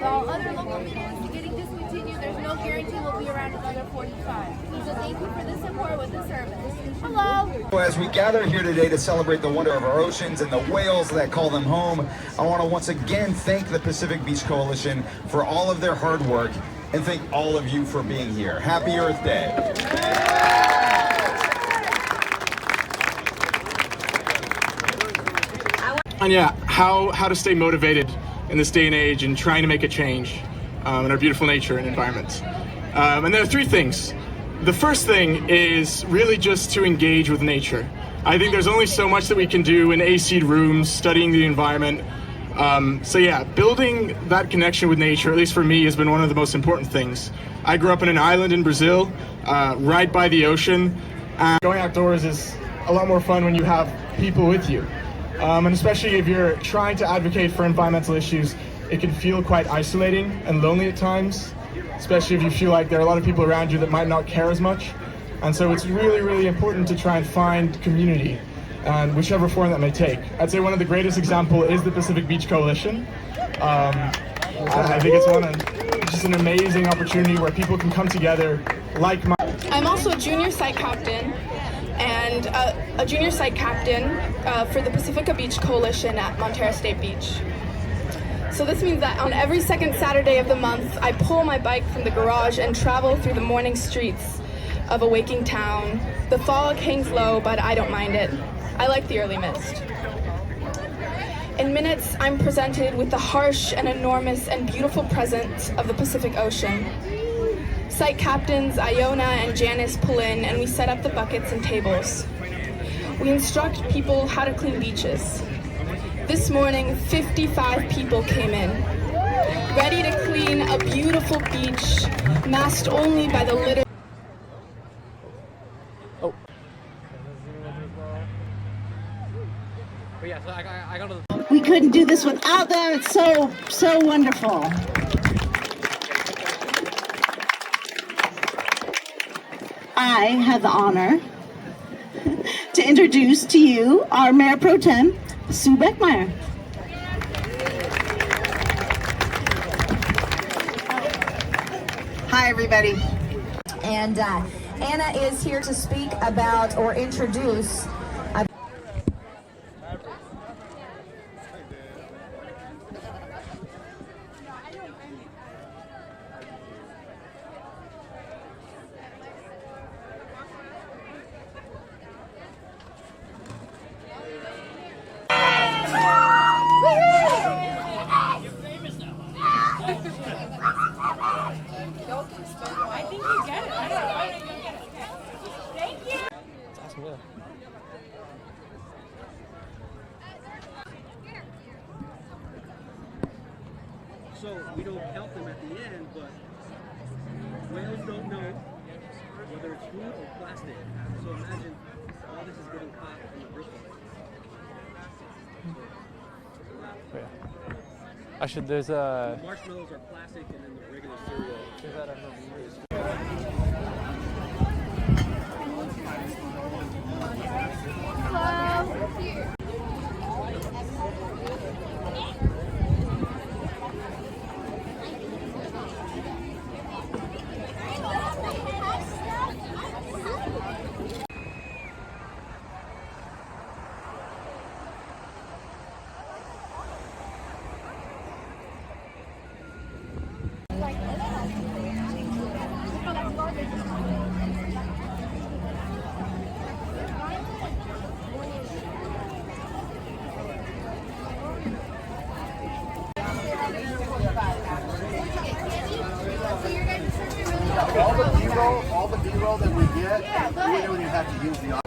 with all other local meetings getting discontinued, there's no guarantee we'll be around another 45. So thank you for the support with the service. Hello! As we gather here today to celebrate the wonder of our oceans and the whales that call them home, I want to once again thank the Pacific Beach Coalition for all of their hard work and thank all of you for being here. Happy Earth Day. And yeah, how to stay motivated in this day and age and trying to make a change in our beautiful nature and environment. And there are three things. The first thing is really just to engage with nature. I think there's only so much that we can do in AC'd rooms, studying the environment. So yeah, building that connection with nature, at least for me, has been one of the most important things. I grew up in an island in Brazil, right by the ocean. And going outdoors is a lot more fun when you have people with you. And especially if you're trying to advocate for environmental issues, it can feel quite isolating and lonely at times, especially if you feel like there are a lot of people around you that might not care as much. And so it's really, really important to try and find community, and whichever form that may take. I'd say one of the greatest examples is the Pacific Beach Coalition. I think it's just an amazing opportunity where people can come together like my. I'm also a junior site captain and a junior site captain for the Pacifica Beach Coalition at Montara State Beach. So this means that on every second Saturday of the month, I pull my bike from the garage and travel through the morning streets of a waking town. The fog hangs low, but I don't mind it. I like the early mist. In minutes, I'm presented with the harsh and enormous and beautiful presence of the Pacific Ocean. Site captains Iona and Janice pull in and we set up the buckets and tables. We instruct people how to clean beaches. This morning, 55 people came in, ready to clean a beautiful beach, masked only by the litter. Oh. But yeah, so I got to the... We couldn't do this without them. It's so wonderful. I have the honor to introduce to you our Mayor Pro Tem, Sue Beckmeyer. Hi, everybody. And Anna is here to speak about or introduce. I think you get it. I don't know. I think you get it. Thank you. It's awesome, yeah. So we don't count them at the end, but whales don't know whether it's food or plastic. So imagine all this is getting caught in the ripple. I should, there's a... Marshmallows are plastic and then the regular cereal. Is that a all the B-roll that we get, we don't even have to use the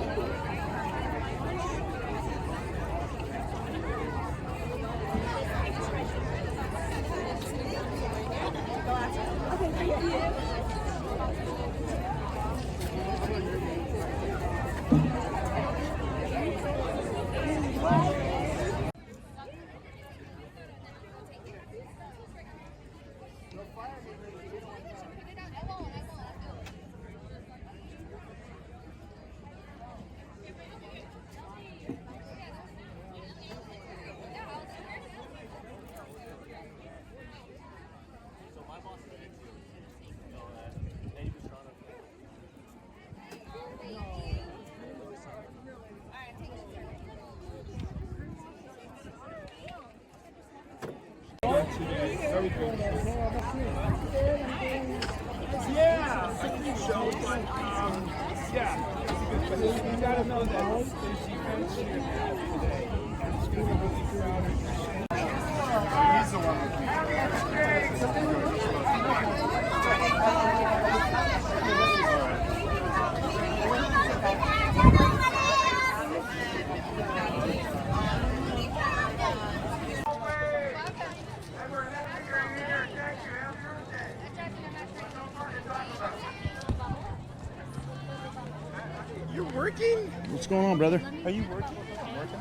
You're working? What's going on, brother? Are you working? I'm working.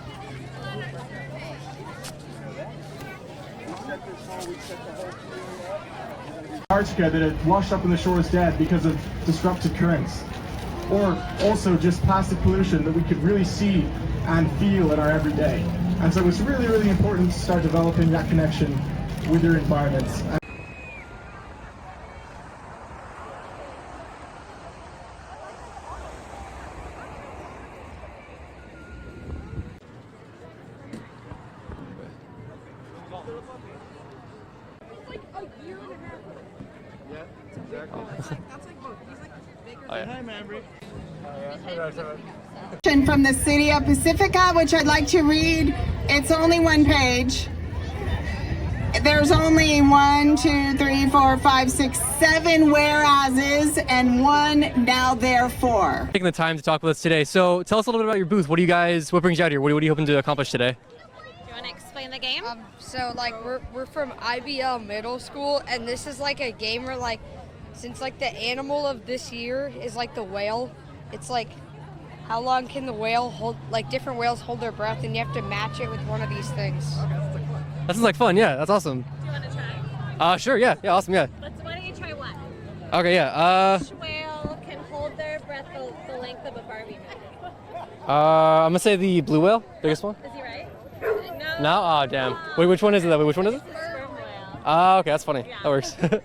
Antarctica that had washed up on the shores dead because of disrupted currents, or also just plastic pollution that we could really see and feel in our everyday. And so it's really, really important to start developing that connection with your environments. From the city of Pacifica, which I'd like to read. It's only one page. There's only 1, 2, 3, 4, 5, 6, 7 whereases and one now therefore. Taking the time to talk with us today. So tell us a little bit about your booth. What brings you out here? What are you hoping to accomplish today? Do you want to explain the game? So like we're from IBL Middle School, and this is like a game where like, since like the animal of this year is like the whale, it's like how long can the whale hold, like different whales hold their breath, and you have to match it with one of these things. That sounds like fun. Yeah, that's awesome. Do you want to try? Sure. Yeah, awesome. Yeah. Why don't you try one? Okay. Yeah. Which whale can hold their breath the length of a Barbie movie? I'm gonna say the blue whale, biggest one. Is he right? No. No. Oh, damn. Wait, which one is it? Which one is it? Sperm whale. Okay, that's funny. Yeah. That works. But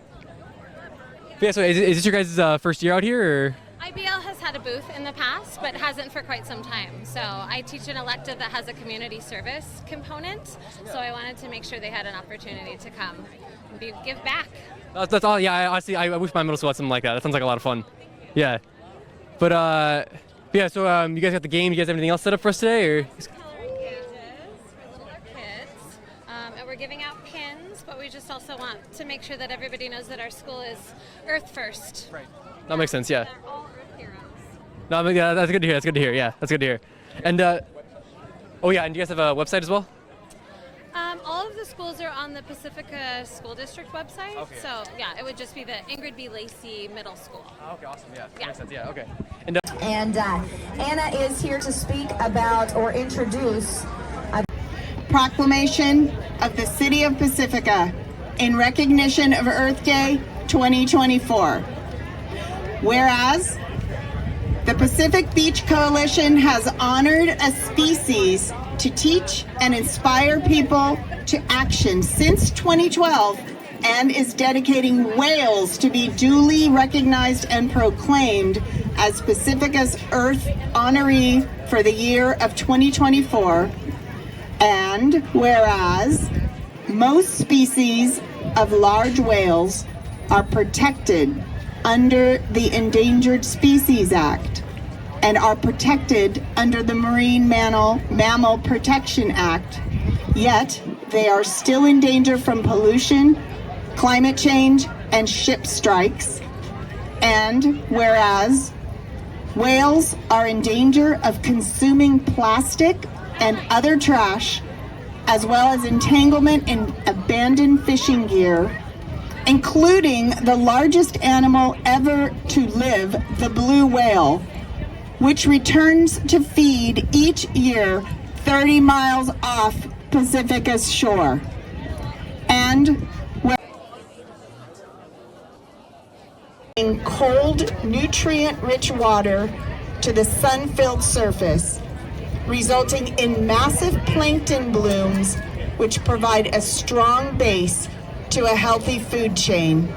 yeah, so is this your guys' first year out here, or? IBL has had a booth in the past, but hasn't for quite some time. So I teach an elective that has a community service component. So I wanted to make sure they had an opportunity to come and give back. That's all. Yeah, honestly, I wish my middle school had something like that. That sounds like a lot of fun. Yeah. But yeah. So you guys got the game. You guys have anything else set up for us today, or? Coloring pages for littler kids, and we're giving out pins. But we just also want to make sure that everybody knows that our school is Earth First. Right. That makes sense. Yeah. They're all Earth heroes. No, yeah, that's good to hear. That's good to hear. Yeah, that's good to hear. And oh yeah, and you guys have a website as well? All of the schools are on the Pacifica School District website. Okay. So yeah, it would just be the Ingrid B. Lacey Middle School. Okay, awesome. Yeah, that Yeah. makes sense. Yeah, okay. And Anna is here to speak about or introduce Proclamation of the City of Pacifica in recognition of Earth Day 2024. Whereas the Pacific Beach Coalition has honored a species to teach and inspire people to action since 2012 and is dedicating whales to be duly recognized and proclaimed as Pacifica's Earth honoree for the year of 2024. And whereas most species of large whales are protected under the Endangered Species Act and are protected under the Marine Mammal Protection Act, yet they are still in danger from pollution, climate change, and ship strikes. And whereas whales are in danger of consuming plastic and other trash, as well as entanglement in abandoned fishing gear, including the largest animal ever to live, the blue whale, which returns to feed each year 30 miles off Pacifica's shore. And in cold, nutrient-rich water to the sun-filled surface, resulting in massive plankton blooms, which provide a strong base to a healthy food chain.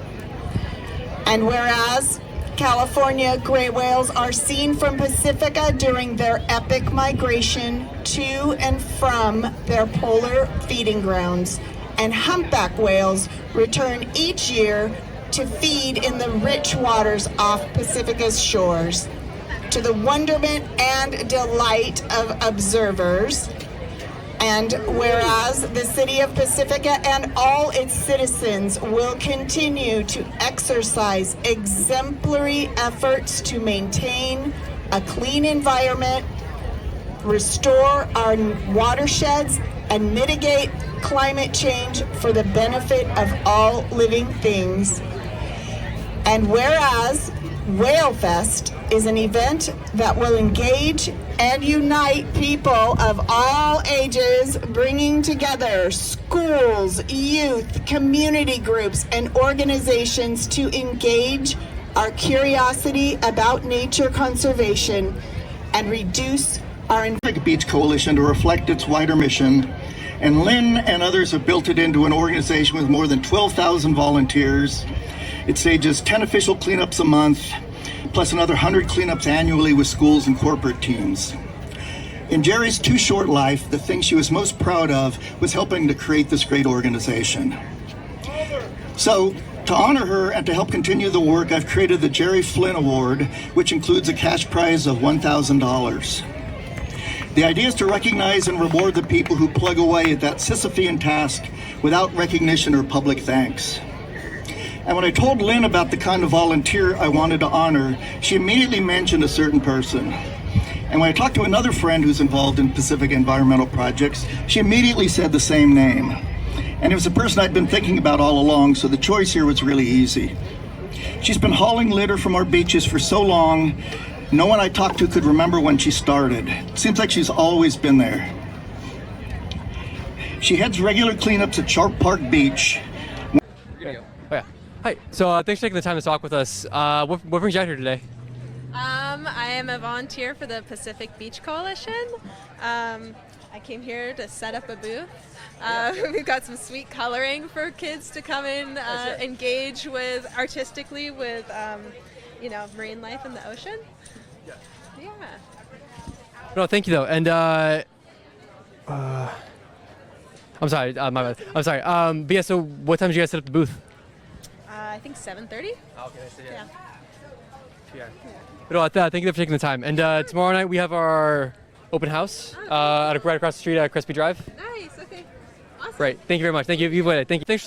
And whereas California gray whales are seen from Pacifica during their epic migration to and from their polar feeding grounds, and humpback whales return each year to feed in the rich waters off Pacifica's shores. To the wonderment and delight of observers, and whereas the City of Pacifica and all its citizens will continue to exercise exemplary efforts to maintain a clean environment, restore our watersheds, and mitigate climate change for the benefit of all living things. And whereas Whale Fest is an event that will engage and unite people of all ages, bringing together schools, youth, community groups, and organizations to engage our curiosity about nature conservation and reduce our Pacific Beach Coalition to reflect its wider mission. And Lynn and others have built it into an organization with more than 12,000 volunteers. It stages 10 official cleanups a month, plus another 100 cleanups annually with schools and corporate teams. In Jerry's too short life, the thing she was most proud of was helping to create this great organization. So, to honor her and to help continue the work, I've created the Jerry Flynn Award, which includes a cash prize of $1,000. The idea is to recognize and reward the people who plug away at that Sisyphean task without recognition or public thanks. And when I told Lynn about the kind of volunteer I wanted to honor, she immediately mentioned a certain person. And when I talked to another friend who's involved in Pacific environmental projects, she immediately said the same name. And it was a person I'd been thinking about all along, so the choice here was really easy. She's been hauling litter from our beaches for so long, no one I talked to could remember when she started. It seems like she's always been there. She heads regular cleanups at Sharp Park Beach. Oh, yeah. Hi. So thanks for taking the time to talk with us. What brings you out here today? I am a volunteer for the Pacific Beach Coalition. I came here to set up a booth. We've got some sweet coloring for kids to come in, engage with artistically with, marine life in the ocean. Yeah. No, thank you though. And I'm sorry, my bad. I'm sorry. But yeah, so what time did you guys set up the booth? I think 7:30. Oh, okay, I see. Yeah. But thank you for taking the time. And tomorrow night we have our open house right across the street at Crespi Drive. Nice. Okay. Awesome. Right. Thank you very much. Thank you. Thank you. Thanks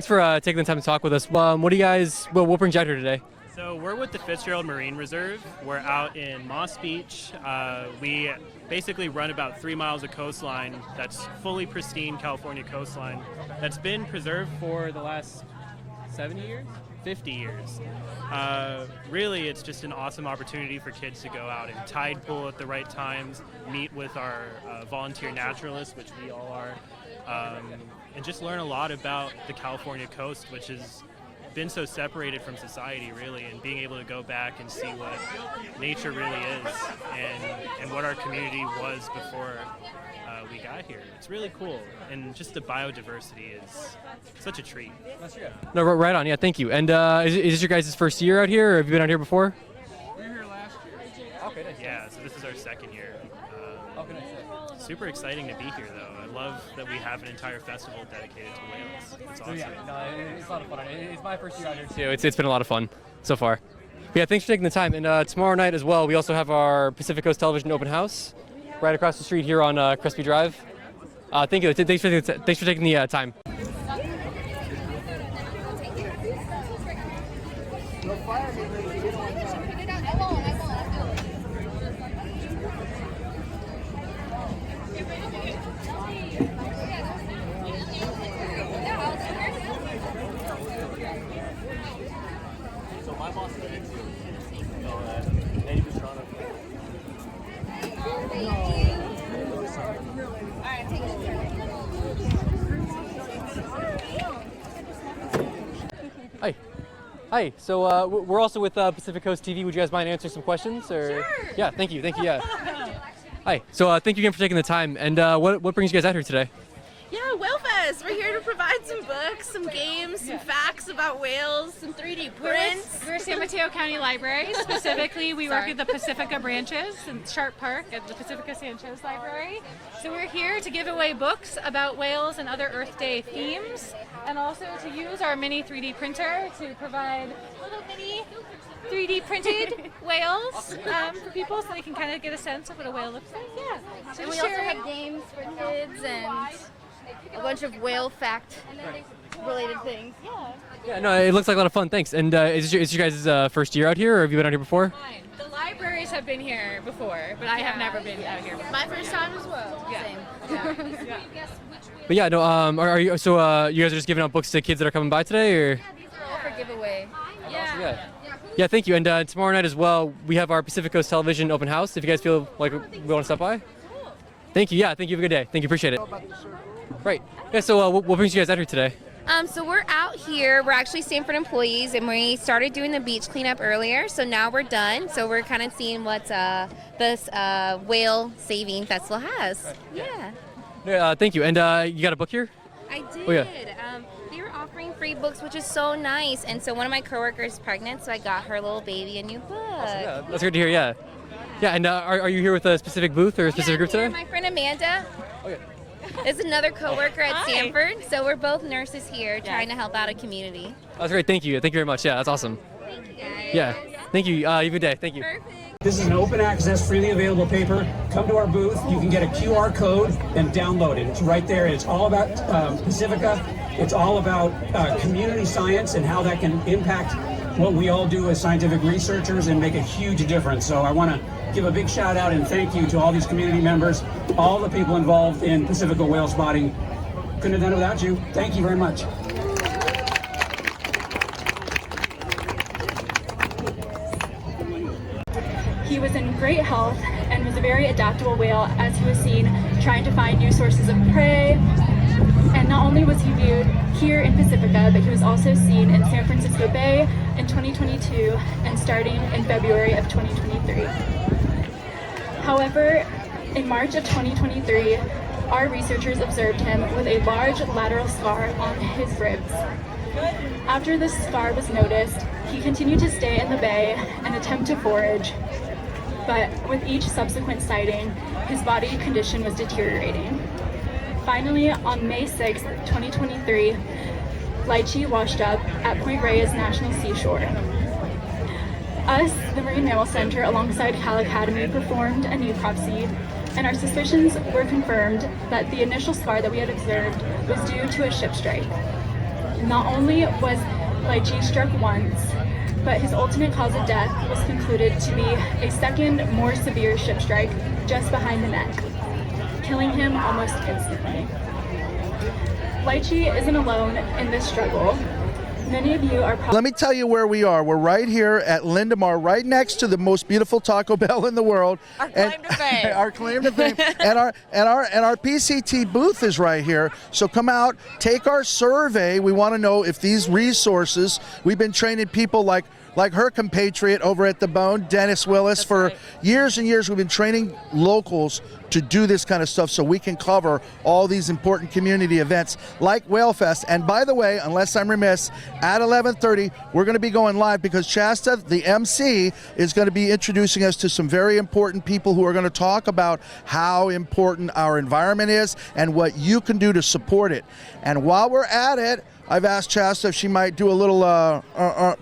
for taking the time to talk with us. What brings you out here today? So we're with the Fitzgerald Marine Reserve. We're out in Moss Beach. We basically run about 3 miles of coastline that's fully pristine California coastline that's been preserved for the last 70 years? 50 years. Really, it's just an awesome opportunity for kids to go out and tide pool at the right times, meet with our volunteer naturalists, which we all are, and just learn a lot about the California coast, which has been so separated from society, really, and being able to go back and see what nature really is and what our community was before we got here. It's really cool, and just the biodiversity is such a treat. No, right on. Yeah, thank you. And is this your guys' first year out here, or have you been out here before? We were here last year. Okay, nice. Yeah, so this is our second year. Okay, nice. Super exciting to be here, though. I love that we have an entire festival dedicated to whales. It's awesome. So, yeah, no, it's a lot of fun. It's my first year out here too. It's been a lot of fun so far. But yeah, thanks for taking the time. And tomorrow night as well, we also have our Pacific Coast Television open house right across the street here on Crespi Drive. Thank you. Thanks for taking the time. So my boss is there too. Eddie Pastrana. Hi. Hi. So we're also with Pacific Coast TV. Would you guys mind answering some questions? Or? Sure. Yeah. Thank you. Yeah. Hi. So thank you again for taking the time. And what brings you guys out here today? Yeah, Whale Fest. Yes, we're here to provide some books, some games, some facts about whales, some 3D prints. We're San Mateo County Library. Specifically, we work at the Pacifica branches in Sharp Park at the Pacifica Sanchez Library. So we're here to give away books about whales and other Earth Day themes, and also to use our mini 3D printer to provide little mini 3D printed whales for people, so they can kind of get a sense of what a whale looks like. Yeah. So And we also have games for kids and a bunch of whale fact related things. Yeah. Yeah, no, it looks like a lot of fun. Thanks. And is this your guys' first year out here, or have you been out here before? The libraries have been here before, but I have never been out here before. My first time as well. Yeah. Same. Yeah. But yeah, no. Are you so? You guys are just giving out books to kids that are coming by today, or? These are all for giveaway. Yeah. Yeah, thank you. And tomorrow night as well, we have our Pacific Coast Television open house. If you guys feel like we want to stop by. Thank you. Yeah, thank you. Have a good day. Thank you. Appreciate it. Right. Yeah. So what brings you guys out here today? So we're out here. We're actually Stanford employees, and we started doing the beach cleanup earlier. So now we're done. So we're kind of seeing what this whale saving festival has. Yeah. Yeah. Thank you. And you got a book here? I did. Oh, yeah. They were offering free books, which is so nice. And so one of my coworkers is pregnant, so I got her little baby a new book. Yeah, that's good to hear. Yeah. Yeah. And are you here with a specific booth or a specific group today? My friend Amanda. Okay. Is another coworker at Stanford, so we're both nurses here trying to help out a community. That's great. Thank you. Thank you very much. Yeah, that's awesome. Thank you guys. Yeah. Thank you. You have a good day. Thank you. This is an open access, freely available paper. Come to our booth. You can get a QR code and download it. It's right there. It's all about Pacifica. It's all about community science and how that can impact what we all do as scientific researchers and make a huge difference. So I want to give a big shout out and thank you to all these community members, all the people involved in Pacifica whale spotting. Couldn't have done it without you. Thank you very much. He was in great health and was a very adaptable whale, as he was seen trying to find new sources of prey. And not only was he viewed here in Pacifica, but he was also seen in San Francisco Bay in 2022 and starting in February of 2023. However, in March of 2023, our researchers observed him with a large lateral scar on his ribs. After this scar was noticed, he continued to stay in the bay and attempt to forage, but with each subsequent sighting, his body condition was deteriorating. Finally, on May 6, 2023, Lychee washed up at Point Reyes National Seashore. Us, the Marine Mammal Center, alongside Cal Academy, performed a necropsy, and our suspicions were confirmed that the initial scar that we had observed was due to a ship strike. Not only was Lychee struck once, but his ultimate cause of death was concluded to be a second, more severe ship strike just behind the neck, killing him almost instantly. Lychee isn't alone in this struggle. Many of you are probably... Let me tell you where we are. We're right here at Lindemar, right next to the most beautiful Taco Bell in the world. Our claim to fame. Our claim to fame. and our PCT booth is right here. So come out, take our survey. We want to know if these resources, we've been training people like her compatriot over at the Bone, Dennis Willis, for years and years. We've been training locals to do this kind of stuff so we can cover all these important community events like Whale Fest. And by the way, unless I'm remiss, at 11:30, we're going to be going live because Shasta, the MC, is going to be introducing us to some very important people who are going to talk about how important our environment is and what you can do to support it. And while we're at it, I've asked Shasta if she might do a little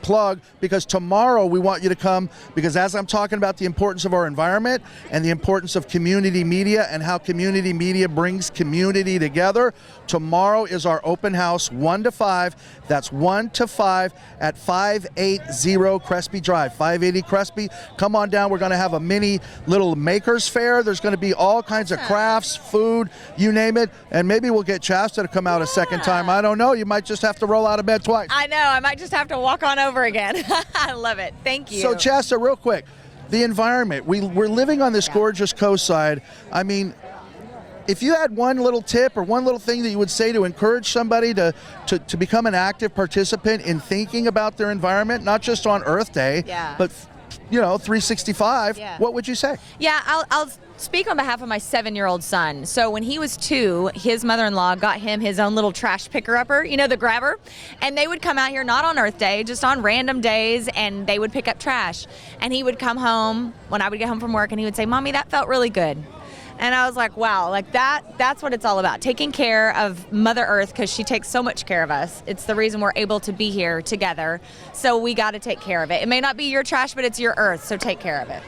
plug, because tomorrow we want you to come, because as I'm talking about the importance of our environment and the importance of community media and how community media brings community together, tomorrow is our open house 1 to 5. That's 1 to 5 at 580 Crespi Drive, 580 Crespi. Come on down. We're going to have a mini little makers fair. There's going to be all kinds of crafts, food, you name it. And maybe we'll get Shasta to come out a second time. I don't know. You might just have to roll out of bed twice. I know. I might just have to walk on over again. I love it. Thank you. So, Shasta, real quick, the environment. We're living on this gorgeous coastside. I mean, if you had one little tip or one little thing that you would say to encourage somebody to become an active participant in thinking about their environment, not just on Earth Day, but 365, what would you say? Yeah, I'll speak on behalf of my 7-year-old son. So when he was 2, his mother-in-law got him his own little trash picker-upper, you know, the grabber. And they would come out here, not on Earth Day, just on random days, and they would pick up trash. And he would come home when I would get home from work, and he would say, "Mommy, that felt really good." And I was like, wow, like that's what it's all about, taking care of Mother Earth, because she takes so much care of us. It's the reason we're able to be here together. So we got to take care of it. It may not be your trash, but it's your Earth, so take care of it.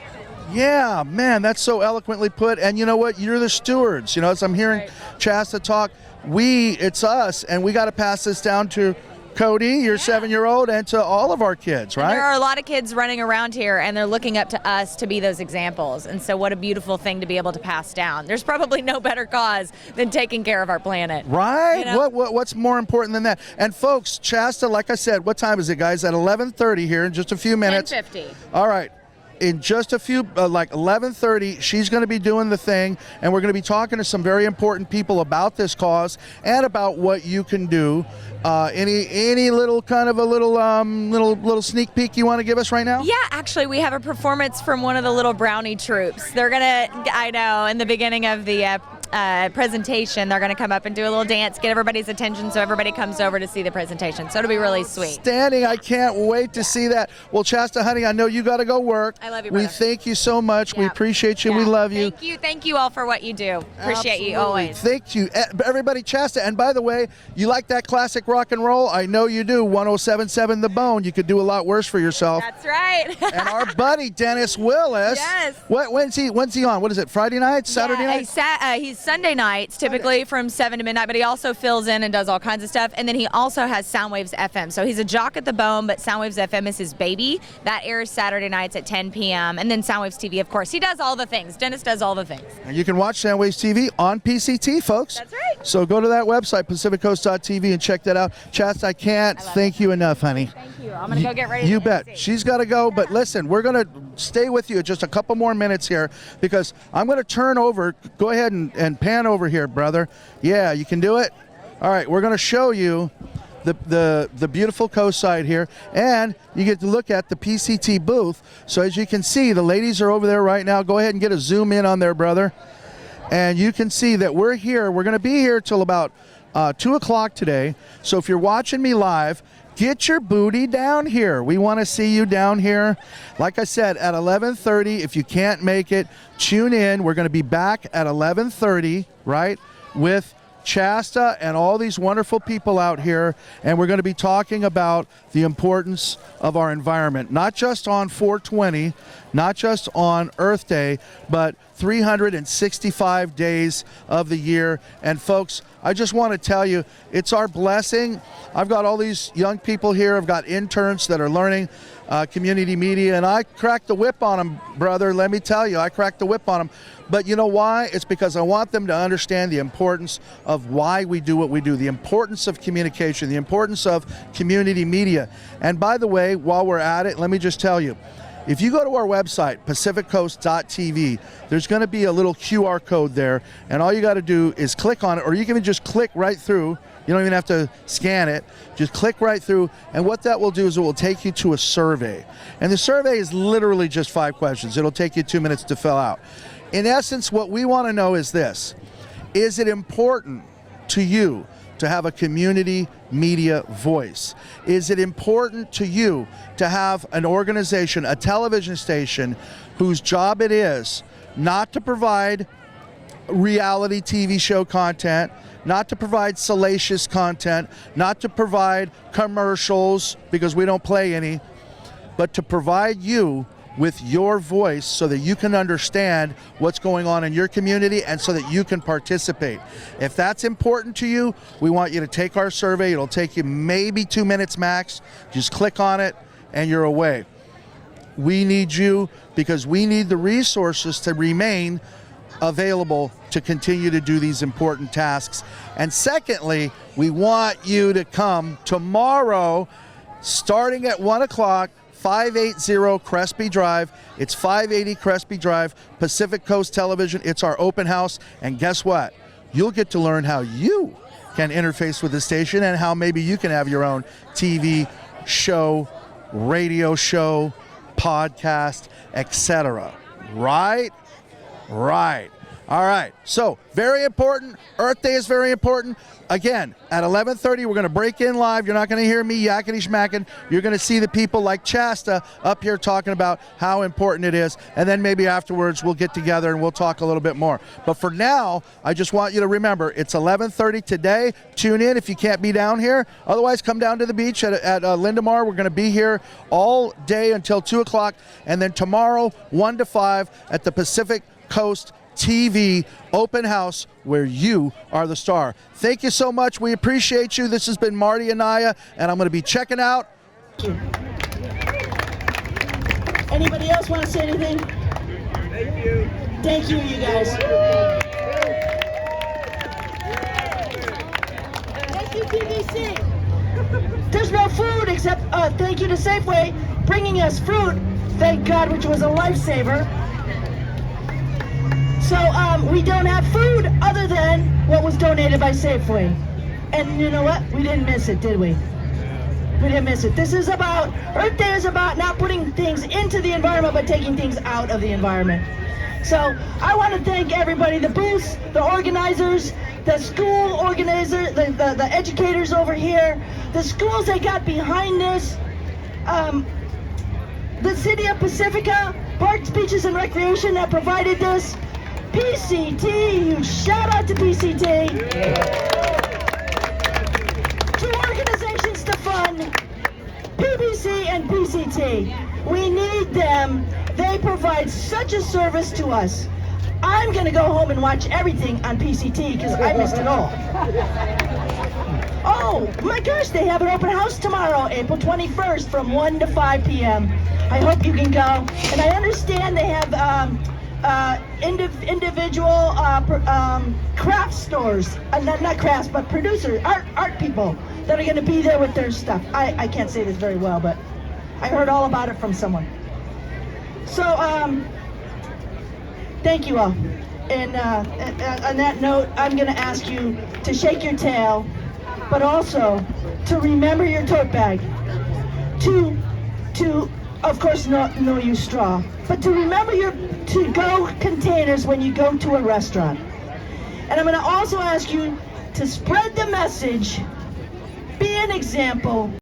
Yeah, man, that's so eloquently put. And you know what? You're the stewards. You know, as I'm hearing Chasta talk, it's us, and we got to pass this down to Cody, your 7-year-old, and to all of our kids, right? And there are a lot of kids running around here, and they're looking up to us to be those examples. And so what a beautiful thing to be able to pass down. There's probably no better cause than taking care of our planet. Right? You know? What's more important than that? And folks, Chasta, like I said, what time is it, guys? At 11:30 here in just a few minutes. 10:50. All right. In just a few, like 11:30, she's going to be doing the thing, and we're going to be talking to some very important people about this cause and about what you can do. Any little kind of a little sneak peek you want to give us right now? Yeah, actually, we have a performance from one of the little brownie troops. They're gonna, I know, in the beginning of the presentation, they're gonna come up and do a little dance, get everybody's attention, so everybody comes over to see the presentation. So it'll be really sweet. Standing, I can't wait to see that. Well, Chasta, honey, I know you got to go work. I love you, brother. We thank you so much. We appreciate you. We love you. Thank you all for what you do. Appreciate you always. Thank you, everybody. Chasta, and by the way, you like that classic rock and roll? I know you do. 107.7 The Bone. You could do a lot worse for yourself. That's right. And our buddy Dennis Willis. Yes. When's he on? What is it? Friday night? Saturday night? He's Sunday nights, typically from 7 to midnight, but he also fills in and does all kinds of stuff. And then he also has Soundwaves FM. So he's a jock at the Bone, but Soundwaves FM is his baby. That airs Saturday nights at 10 p.m. And then Soundwaves TV, of course. He does all the things. Dennis does all the things. And you can watch Soundwaves TV on PCT, folks. That's right. So go to that website, PacificCoast.tv, and check that out. Chasta, I can't thank you enough, honey. Thank you. I'm going to go get ready. You bet. She's got to go, but listen, we're going to stay with you just a couple more minutes here because I'm going to turn over. Go ahead and pan over here, brother. Yeah, you can do it? All right, we're going to show you the beautiful coast side here, and you get to look at the PCT booth. So as you can see, the ladies are over there right now. Go ahead and get a zoom in on there, brother. And you can see that we're here. We're going to be here till about 2 o'clock today. So if you're watching me live, get your booty down here. We want to see you down here. Like I said, at 11:30, if you can't make it, tune in. We're going to be back at 11:30, right, with Chasta and all these wonderful people out here, and we're going to be talking about the importance of our environment, not just on 420, not just on Earth Day, but 365 days of the year. And folks, I just want to tell you, it's our blessing. I've got all these young people here. I've got interns that are learning community media, and I cracked the whip on them, brother. Let me tell you, I cracked the whip on them. But you know why? It's because I want them to understand the importance of why we do what we do, the importance of communication, the importance of community media. And by the way, while we're at it, let me just tell you, if you go to our website, pacificcoast.tv, there's going to be a little QR code there, and all you got to do is click on it, or you can just click right through. You don't even have to scan it. Just click right through, and what that will do is it will take you to a survey. And the survey is literally just 5 questions. It'll take you 2 minutes to fill out. In essence, what we want to know is this: is it important to you to have a community media voice? Is it important to you to have an organization, a television station, whose job it is not to provide reality TV show content, not to provide salacious content, not to provide commercials, because we don't play any, but to provide you with your voice so that you can understand what's going on in your community and so that you can participate? If that's important to you, we want you to take our survey. It'll take you maybe 2 minutes max. Just click on it and you're away. We need you because we need the resources to remain available to continue to do these important tasks. And secondly, we want you to come tomorrow starting at 1 o'clock, 580 Crespi Drive. It's 580 Crespi Drive, Pacific Coast Television. It's our open house. And guess what? You'll get to learn how you can interface with the station and how maybe you can have your own TV show, radio show, podcast, etc. Right? Right. All right. So, very important. Earth Day is very important. Again, at 11:30, we're going to break in live. You're not going to hear me yakety schmacking. You're going to see the people like Chasta up here talking about how important it is. And then maybe afterwards, we'll get together and we'll talk a little bit more. But for now, I just want you to remember, it's 11:30 today. Tune in if you can't be down here. Otherwise, come down to the beach at Lindemar. We're going to be here all day until 2 o'clock. And then tomorrow, 1 to 5 at the Pacific Coast TV open house where you are the star. Thank you so much. We appreciate you. This has been Marty Anaya, and I'm going to be checking out. Anybody else want to say anything? Thank you. Thank you, you guys. Thank you, PBC. There's no food except thank you to Safeway bringing us fruit, thank God, which was a lifesaver. So we don't have food other than what was donated by Safeway. And you know what? We didn't miss it, did we? We didn't miss it. This is about, Earth Day is about not putting things into the environment, but taking things out of the environment. So I want to thank everybody, the booths, the organizers, the school organizers, the educators over here, the schools that got behind this, the City of Pacifica, Parks, Beaches, and Recreation that provided this, PCT, huge shout out to PCT. Two organizations to fund, PBC and PCT. We need them. They provide such a service to us. I'm gonna go home and watch everything on PCT because I missed it all. Oh my gosh, they have an open house tomorrow, April 21st from 1 to 5 p.m. I hope you can go. And I understand they have individual craft stores, not crafts, but producers, art people that are going to be there with their stuff. I can't say this very well, but I heard all about it from someone. So, thank you all. And on that note, I'm going to ask you to shake your tail, but also to remember your tote bag, to of course, no use straw, but to remember your to-go containers when you go to a restaurant. And I'm going to also ask you to spread the message, be an example,